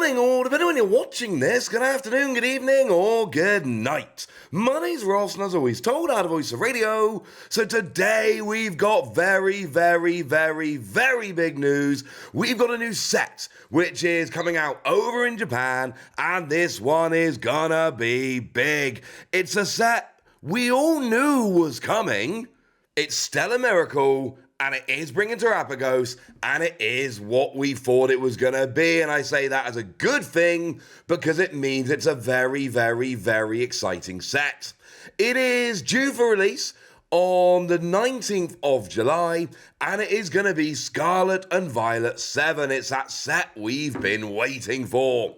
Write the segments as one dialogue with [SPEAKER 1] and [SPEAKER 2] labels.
[SPEAKER 1] morning, or depending on when you're watching this, good afternoon, good evening, or good night. My name's Ross, and as always, told out of Voice of Radio. So today we've got very big news. We've got a new set, which is coming out over in Japan, and this one is gonna be big. It's a set we all knew was coming. It's Stella Miracle, and it is bringing Terapagos, and it is what we thought it was going to be. And I say that as a good thing because it means it's a very exciting set. It is due for release on the 19th of July, and it is going to be Scarlet and Violet 7. It's that set we've been waiting for.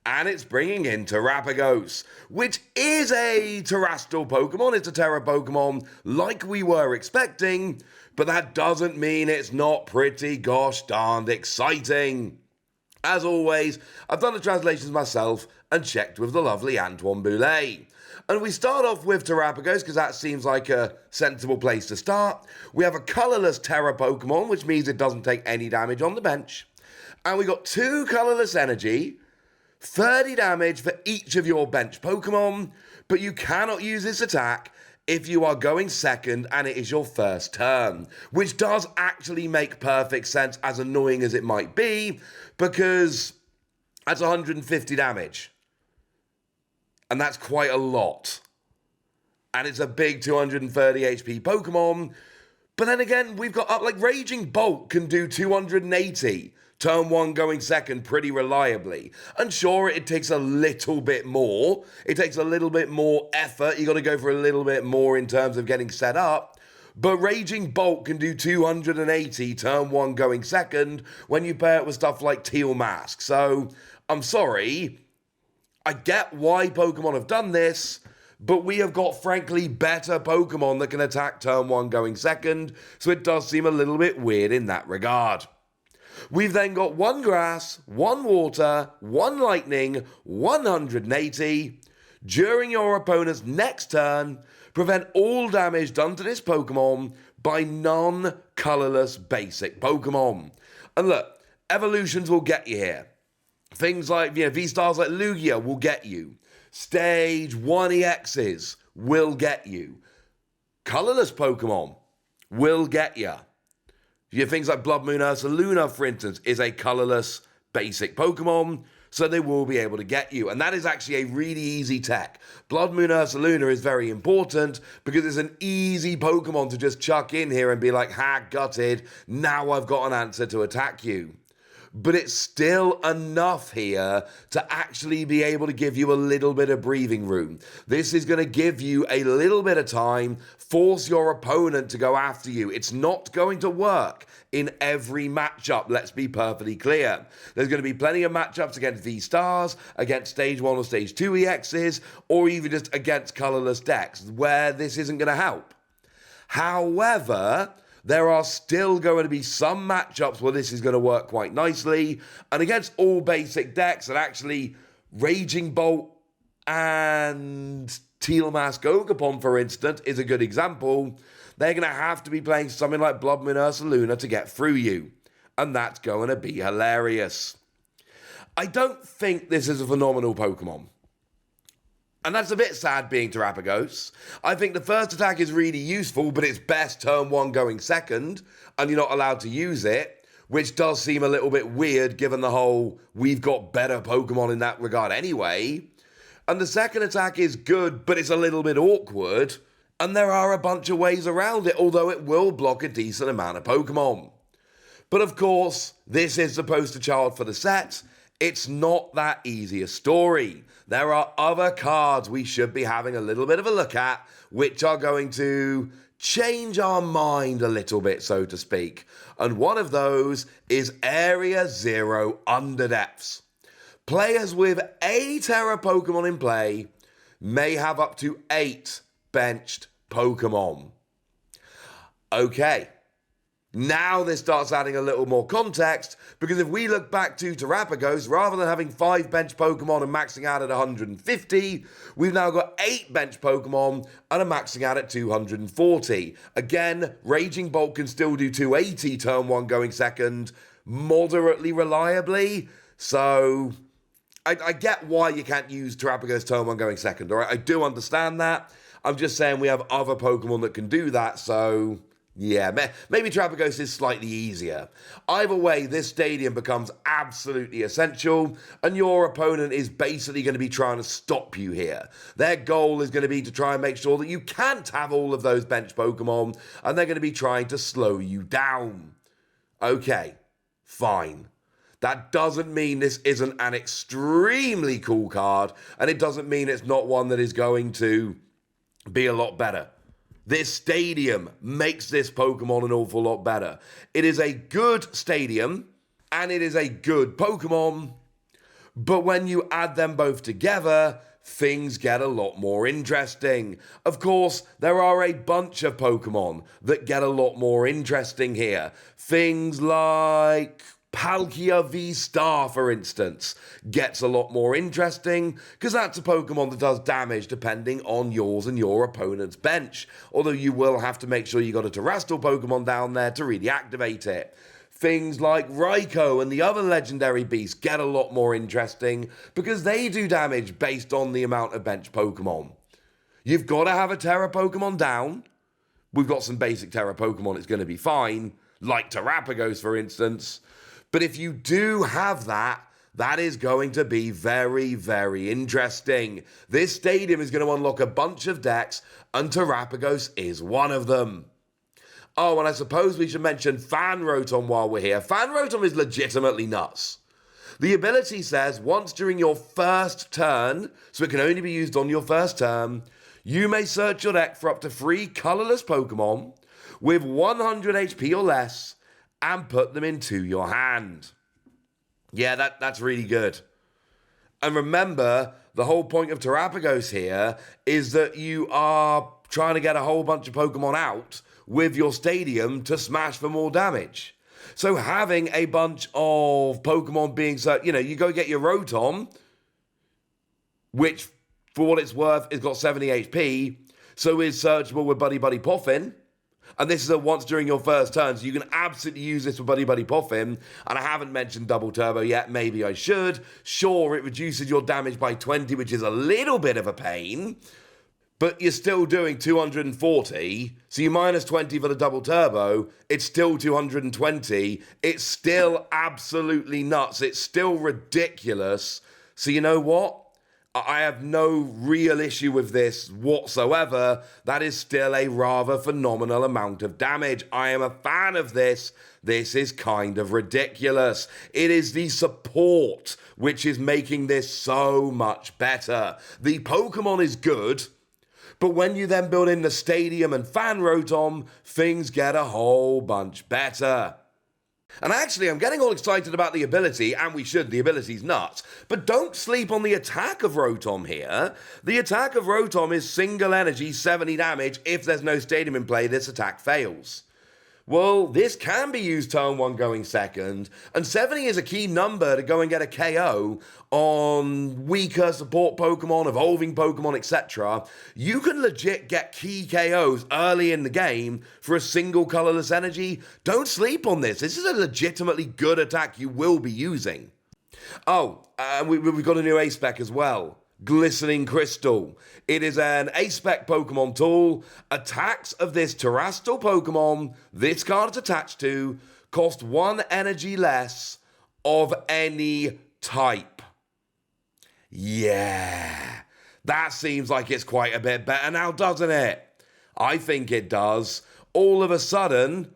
[SPEAKER 1] And it's bringing in Terapagos, which is a terrestrial Pokemon. It's a Terra Pokemon like we were expecting, but that doesn't mean it's not pretty gosh darned exciting. As always, I've done the translations myself and checked with the lovely Antoine Boulet. And we start off with Terapagos because that seems like a sensible place to start. We have a colourless Terra Pokemon, which means it doesn't take any damage on the bench. And we got 2 colourless energy, 30 damage for each of your bench Pokemon, but you cannot use this attack if you are going second and it is your first turn, which does actually make perfect sense, as annoying as it might be, because that's 150 damage. And that's quite a lot. And it's a big 230 HP Pokemon. But then again, we've got, like, Raging Bolt can do 280. Turn 1 going second pretty reliably. And sure, it takes a little bit more. It takes a little bit more effort. You got to go for a little bit more in terms of getting set up. But Raging Bolt can do 280 turn 1 going second when you pair it with stuff like Teal Mask. So, I'm sorry. I get why Pokemon have done this, but we have got, frankly, better Pokemon that can attack turn 1 going second. So it does seem a little bit weird in that regard. We've then got 1 grass, 1 water, 1 lightning, 180. During your opponent's next turn, prevent all damage done to this Pokemon by non-colourless basic Pokemon. And look, evolutions will get you here. Things like, V-Stars like Lugia will get you. Stage 1 EXs will get you. Colourless Pokemon will get you. Things like Blood Moon Ursaluna, for instance, is a colourless basic Pokemon, so they will be able to get you. And that is actually a really easy tech. Blood Moon Ursaluna is very important because it's an easy Pokemon to just chuck in here and be like, ha, gutted, now I've got an answer to attack you. But it's still enough here to actually be able to give you a little bit of breathing room. This is going to give you a little bit of time, force your opponent to go after you. It's not going to work in every matchup, let's be perfectly clear. There's going to be plenty of matchups against V-Stars, against Stage 1 or Stage 2 EXs, or even just against colourless decks, where this isn't going to help. However, there are still going to be some matchups where this is going to work quite nicely. And against all basic decks, and actually Raging Bolt and Teal Mask Ogapon, for instance, is a good example. They're going to have to be playing something like Blood Moon Ursaluna to get through you. And that's going to be hilarious. I don't think this is a phenomenal Pokemon. And that's a bit sad being Terapagos. I think the first attack is really useful, but it's best turn 1 going second, and you're not allowed to use it, which does seem a little bit weird given the whole, we've got better Pokemon in that regard anyway. And the second attack is good, but it's a little bit awkward, and there are a bunch of ways around it, although it will block a decent amount of Pokemon. But of course, this is the poster child for the set. It's not that easy a story. There are other cards we should be having a little bit of a look at, which are going to change our mind a little bit, so to speak. And one of those is Area 0 Underdepths. Players with a Terra Pokemon in play may have up to 8 benched Pokemon. Okay. Now this starts adding a little more context, because if we look back to Terapagos, rather than having 5 bench Pokemon and maxing out at 150, we've now got 8 bench Pokemon and are maxing out at 240. Again, Raging Bolt can still do 280 turn 1 going second, moderately reliably, so I get why you can't use Terapagos turn 1 going second, alright? I do understand that. I'm just saying we have other Pokemon that can do that, so yeah, maybe Terapagos is slightly easier. Either way, this stadium becomes absolutely essential, and your opponent is basically going to be trying to stop you here. Their goal is going to be to try and make sure that you can't have all of those bench Pokemon, and they're going to be trying to slow you down. Okay, fine. That doesn't mean this isn't an extremely cool card, and it doesn't mean it's not one that is going to be a lot better. This stadium makes this Pokemon an awful lot better. It is a good stadium, and it is a good Pokemon, but when you add them both together, things get a lot more interesting. Of course, there are a bunch of Pokemon that get a lot more interesting here. Things like Palkia V-Star, for instance, gets a lot more interesting because that's a Pokemon that does damage depending on yours and your opponent's bench. Although you will have to make sure you got a Terrestrial Pokemon down there to really activate it. Things like Raikou and the other legendary beasts get a lot more interesting because they do damage based on the amount of bench Pokemon. You've got to have a Terra Pokemon down. We've got some basic Terra Pokemon, it's going to be fine, like Terapagos, for instance. But if you do have that, that is going to be very, very interesting. This stadium is going to unlock a bunch of decks, and Terapagos is one of them. Oh, and I suppose we should mention Fan Rotom while we're here. Fan Rotom is legitimately nuts. The ability says once during your first turn, so it can only be used on your first turn, you may search your deck for up to 3 colorless Pokemon with 100 HP or less and put them into your hand. Yeah, that's really good. And remember, the whole point of Terapagos here is that you are trying to get a whole bunch of Pokemon out with your stadium to smash for more damage. So having a bunch of Pokemon being, you go get your Rotom, which, for what it's worth, has got 70 HP, so is searchable with Buddy Buddy Poffin. And this is a once during your first turn, so you can absolutely use this with Buddy Buddy Poffin. And I haven't mentioned Double Turbo yet, maybe I should. Sure, it reduces your damage by 20, which is a little bit of a pain, but you're still doing 240, so you minus 20 for the Double Turbo, it's still 220, it's still absolutely nuts, it's still ridiculous. So you know what? I have no real issue with this whatsoever. That is still a rather phenomenal amount of damage. I am a fan of this. This is kind of ridiculous. It is the support which is making this so much better. The Pokemon is good, but when you then build in the stadium and Fan Rotom, things get a whole bunch better. And actually, I'm getting all excited about the ability, and we should, the ability's nuts. But don't sleep on the attack of Rotom here. The attack of Rotom is single energy, 70 damage. If there's no stadium in play, this attack fails. Well, this can be used turn 1 going second, and 70 is a key number to go and get a KO on weaker support Pokemon, evolving Pokemon, etc. You can legit get key KOs early in the game for a single colorless energy. Don't sleep on this. This is a legitimately good attack you will be using. Oh, we've got a new A-Spec as well. Glistening Crystal. It is an A-Spec Pokemon tool. Attacks of this terrestrial Pokemon this card is attached to cost 1 energy less of any type. Yeah, that seems like it's quite a bit better now, doesn't it? I think it does. All of a sudden,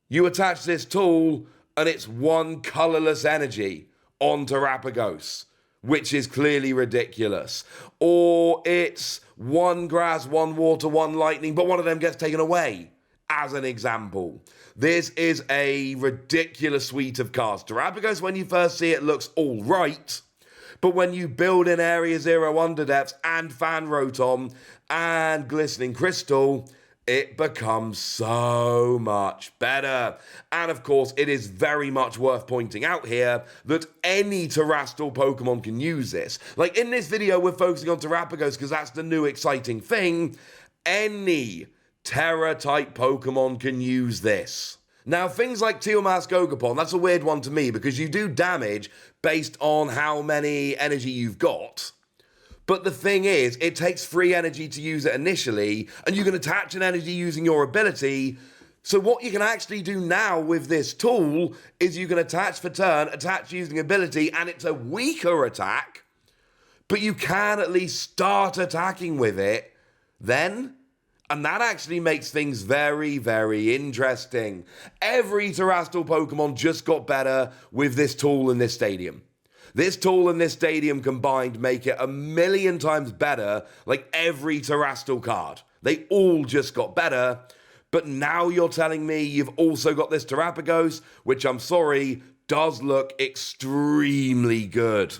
[SPEAKER 1] you attach this tool and it's 1 colorless energy on Terapagos, which is clearly ridiculous. Or it's 1 grass, 1 water, 1 lightning, but one of them gets taken away, as an example. This is a ridiculous suite of cards. Terapagos, when you first see it, looks all right, but when you build in Area 0 Underdepths and Fan Rotom and Glistening Crystal, it becomes so much better. And of course, it is very much worth pointing out here that any terrestrial Pokemon can use this. Like in this video, we're focusing on Terapagos because that's the new exciting thing. Any Terra-type Pokemon can use this. Now, things like Teal Mask Ogapon, that's a weird one to me because you do damage based on how many energy you've got. But the thing is, it takes 3 energy to use it initially, and you can attach an energy using your ability. So what you can actually do now with this tool is you can attach for turn, attach using ability, and it's a weaker attack, but you can at least start attacking with it then. And that actually makes things very, very interesting. Every terrestrial Pokemon just got better with this tool in this stadium. This tool and this stadium combined make it 1,000,000 times better, like every terrestrial card. They all just got better. But now you're telling me you've also got this Terapagos, which I'm sorry, does look extremely good.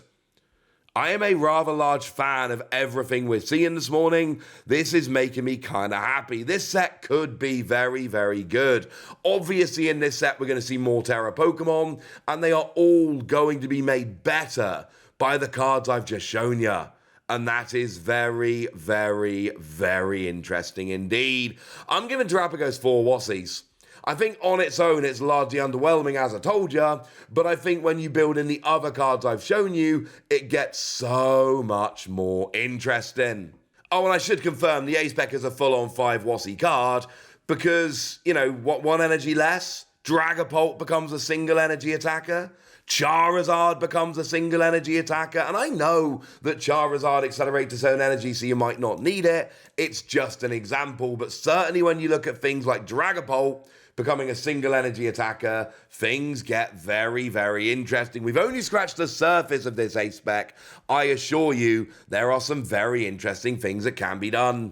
[SPEAKER 1] I am a rather large fan of everything we're seeing this morning. This is making me kind of happy. This set could be very, very good. Obviously, in this set, we're going to see more Terra Pokemon, and they are all going to be made better by the cards I've just shown you. And that is very, very, very interesting indeed. I'm giving Terapagos 4 Wassies. I think on its own, it's largely underwhelming, as I told you, but I think when you build in the other cards I've shown you, it gets so much more interesting. Oh, and I should confirm, the A-Spec is a full-on 5 Wassie card, because, you know, what, 1 energy less? Dragapult becomes a single energy attacker. Charizard becomes a single energy attacker. And I know that Charizard accelerates its own energy, so you might not need it. It's just an example. But certainly when you look at things like Dragapult becoming a single energy attacker, things get very, very interesting. We've only scratched the surface of this A-Spec. I assure you, there are some very interesting things that can be done.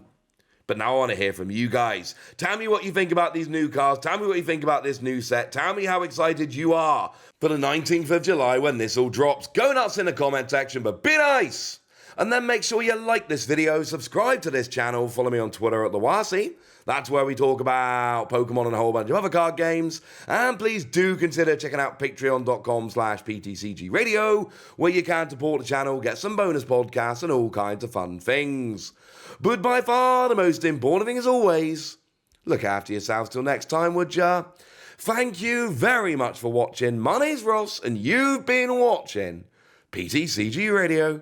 [SPEAKER 1] But now I want to hear from you guys. Tell me what you think about these new cards. Tell me what you think about this new set. Tell me how excited you are for the 19th of July when this all drops. Go nuts in the comment section, but be nice! And then make sure you like this video, subscribe to this channel, follow me on Twitter at @TheWasi. That's where we talk about Pokemon and a whole bunch of other card games. And please do consider checking out patreon.com/PTCGradio, where you can support the channel, get some bonus podcasts, and all kinds of fun things. But by far the most important thing, as always, look after yourselves till next time, would ya? Thank you very much for watching. My name's Ross, and you've been watching PTCG Radio.